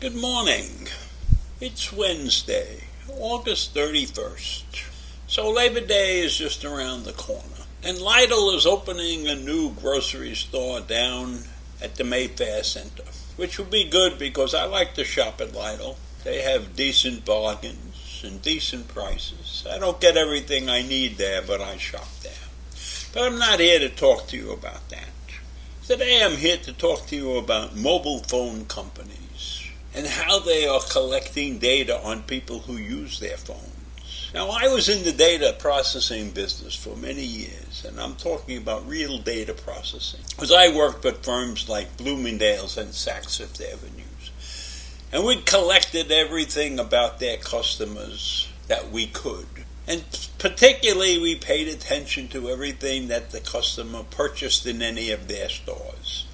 Good morning. It's Wednesday, August 31st. So Labor Day is just around the corner. And Lidl is opening a new grocery store down at the Mayfair Center, which will be good because I like to shop at Lidl. They have decent bargains and decent prices. I don't get everything I need there, but I shop there. But I'm not here to talk to you about that. Today I'm here to talk to you about mobile phone companies and how they are collecting data on people who use their phones. Now, I was in the data processing business for many years, and I'm talking about real data processing, because I worked with firms like Bloomingdale's and Saks Fifth Avenues, and we collected everything about their customers that we could. And particularly, we paid attention to everything that the customer purchased in any of their stores.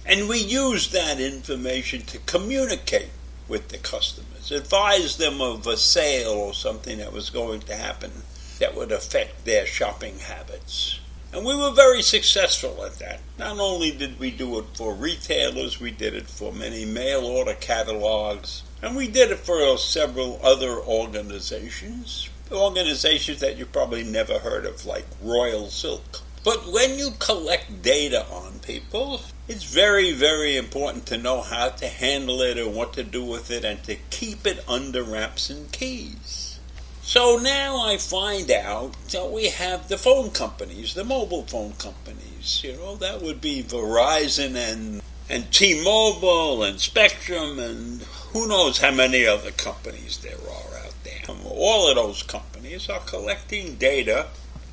And we used that information to communicate with the customers, advise them of a sale or something that was going to happen that would affect their shopping habits. And we were very successful at that. Not only did we do it for retailers, we did it for many mail order catalogs, and we did it for several other organizations that you probably never heard of, like Royal Silk. But when you collect data on people, it's very, very important to know how to handle it and what to do with it and to keep it under wraps and keys. So now I find out that we have the phone companies, the mobile phone companies. That would be Verizon and T-Mobile and Spectrum and who knows how many other companies there are out there. All of those companies are collecting data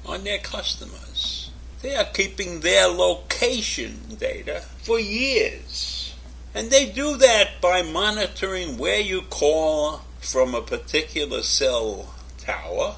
on their customers. They are keeping their location data for years. And they do that by monitoring where you call from a particular cell tower.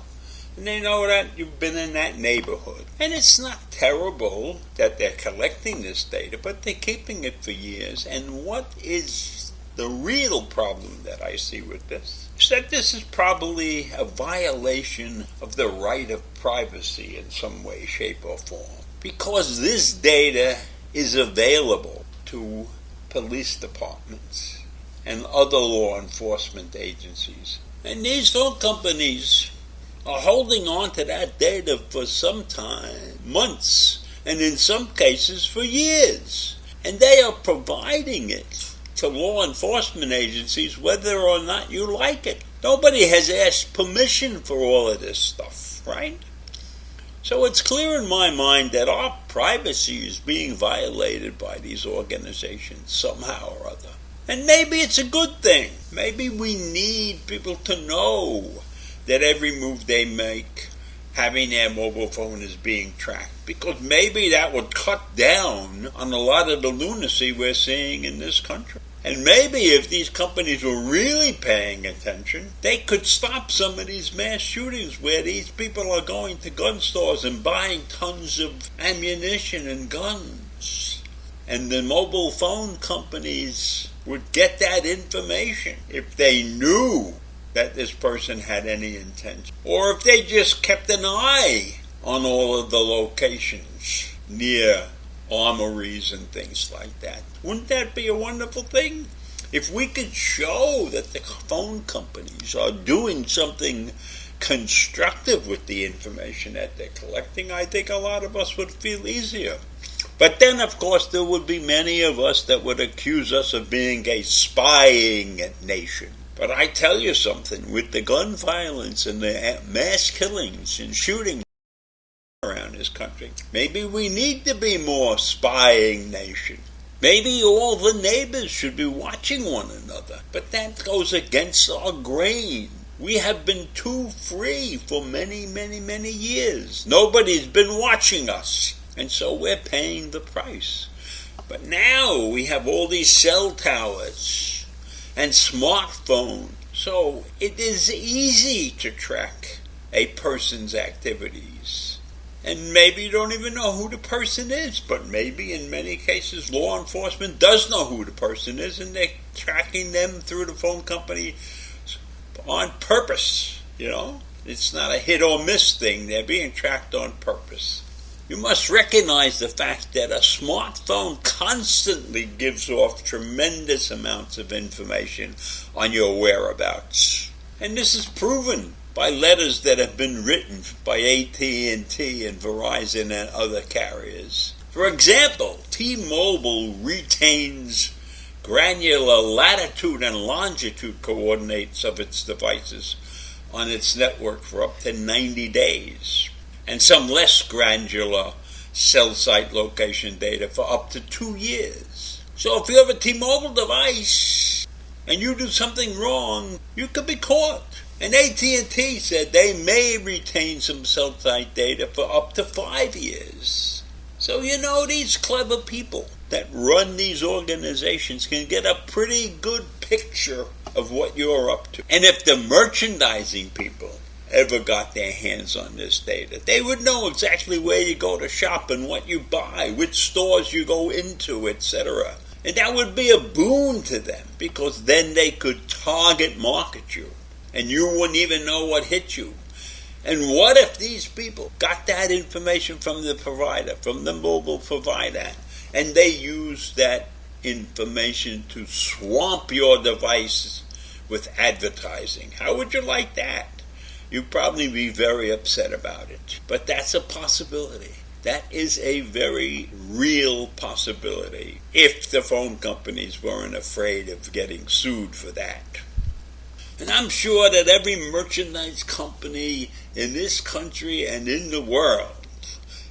And they know that you've been in that neighborhood. And it's not terrible that they're collecting this data, but they're keeping it for years. And what is the real problem that I see with this is that this is probably a violation of the right of privacy in some way, shape, or form. Because this data is available to police departments and other law enforcement agencies. And these phone companies are holding on to that data for some time, months, and in some cases for years. And they are providing it to law enforcement agencies whether or not you like it. Nobody has asked permission for all of this stuff, right? So it's clear in my mind that our privacy is being violated by these organizations somehow or other. And maybe it's a good thing. Maybe we need people to know that every move they make, having their mobile phone is being tracked. Because maybe that would cut down on a lot of the lunacy we're seeing in this country. And maybe if these companies were really paying attention, they could stop some of these mass shootings where these people are going to gun stores and buying tons of ammunition and guns. And the mobile phone companies would get that information if they knew that this person had any intention. Or if they just kept an eye on all of the locations near armories and things like that. Wouldn't that be a wonderful thing? If we could show that the phone companies are doing something constructive with the information that they're collecting, I think a lot of us would feel easier. But then, of course, there would be many of us that would accuse us of being a spying nation. But I tell you something, with the gun violence and the mass killings and shootings around this country, maybe we need to be more spying nation. Maybe all the neighbors should be watching one another. But that goes against our grain. We have been too free for many, many, many years. Nobody's been watching us. And so we're paying the price. But now we have all these cell towers and smartphones. So it is easy to track a person's activities. And maybe you don't even know who the person is, but maybe in many cases law enforcement does know who the person is and they're tracking them through the phone company on purpose, It's not a hit or miss thing. They're being tracked on purpose. You must recognize the fact that a smartphone constantly gives off tremendous amounts of information on your whereabouts. And this is proven by letters that have been written by AT&T and Verizon and other carriers. For example, T-Mobile retains granular latitude and longitude coordinates of its devices on its network for up to 90 days, and some less granular cell site location data for up to 2 years. So if you have a T-Mobile device and you do something wrong, you could be caught. And AT&T said they may retain some cell site data for up to 5 years. So these clever people that run these organizations can get a pretty good picture of what you're up to. And if the merchandising people ever got their hands on this data, they would know exactly where you go to shop and what you buy, which stores you go into, etc. And that would be a boon to them, because then they could target market you and you wouldn't even know what hit you. And what if these people got that information from the provider, from the mobile provider, and they used that information to swamp your device with advertising? How would you like that? You'd probably be very upset about it. But that's a possibility. That is a very real possibility, if the phone companies weren't afraid of getting sued for that. And I'm sure that every merchandise company in this country and in the world,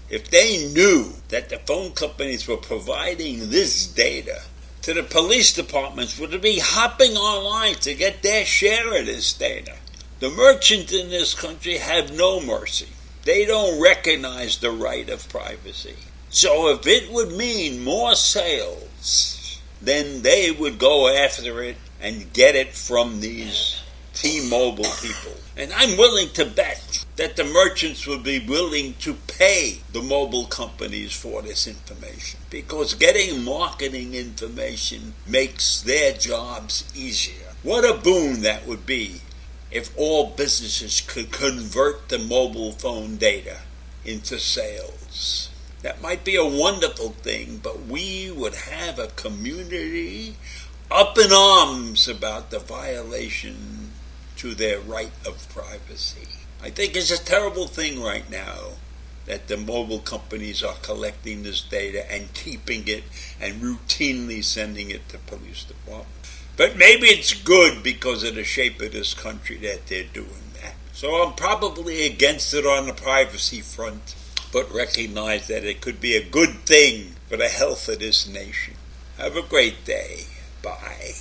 if they knew that the phone companies were providing this data to the police departments, would be hopping online to get their share of this data. The merchants in this country have no mercy. They don't recognize the right of privacy. So if it would mean more sales, then they would go after it and get it from these T-Mobile people. And I'm willing to bet that the merchants would be willing to pay the mobile companies for this information, because getting marketing information makes their jobs easier. What a boon that would be if all businesses could convert the mobile phone data into sales. That might be a wonderful thing, but we would have a community up in arms about the violation to their right of privacy. I think it's a terrible thing right now that the mobile companies are collecting this data and keeping it and routinely sending it to police departments. But maybe it's good because of the shape of this country that they're doing that. So I'm probably against it on the privacy front, but recognize that it could be a good thing for the health of this nation. Have a great day. Bye.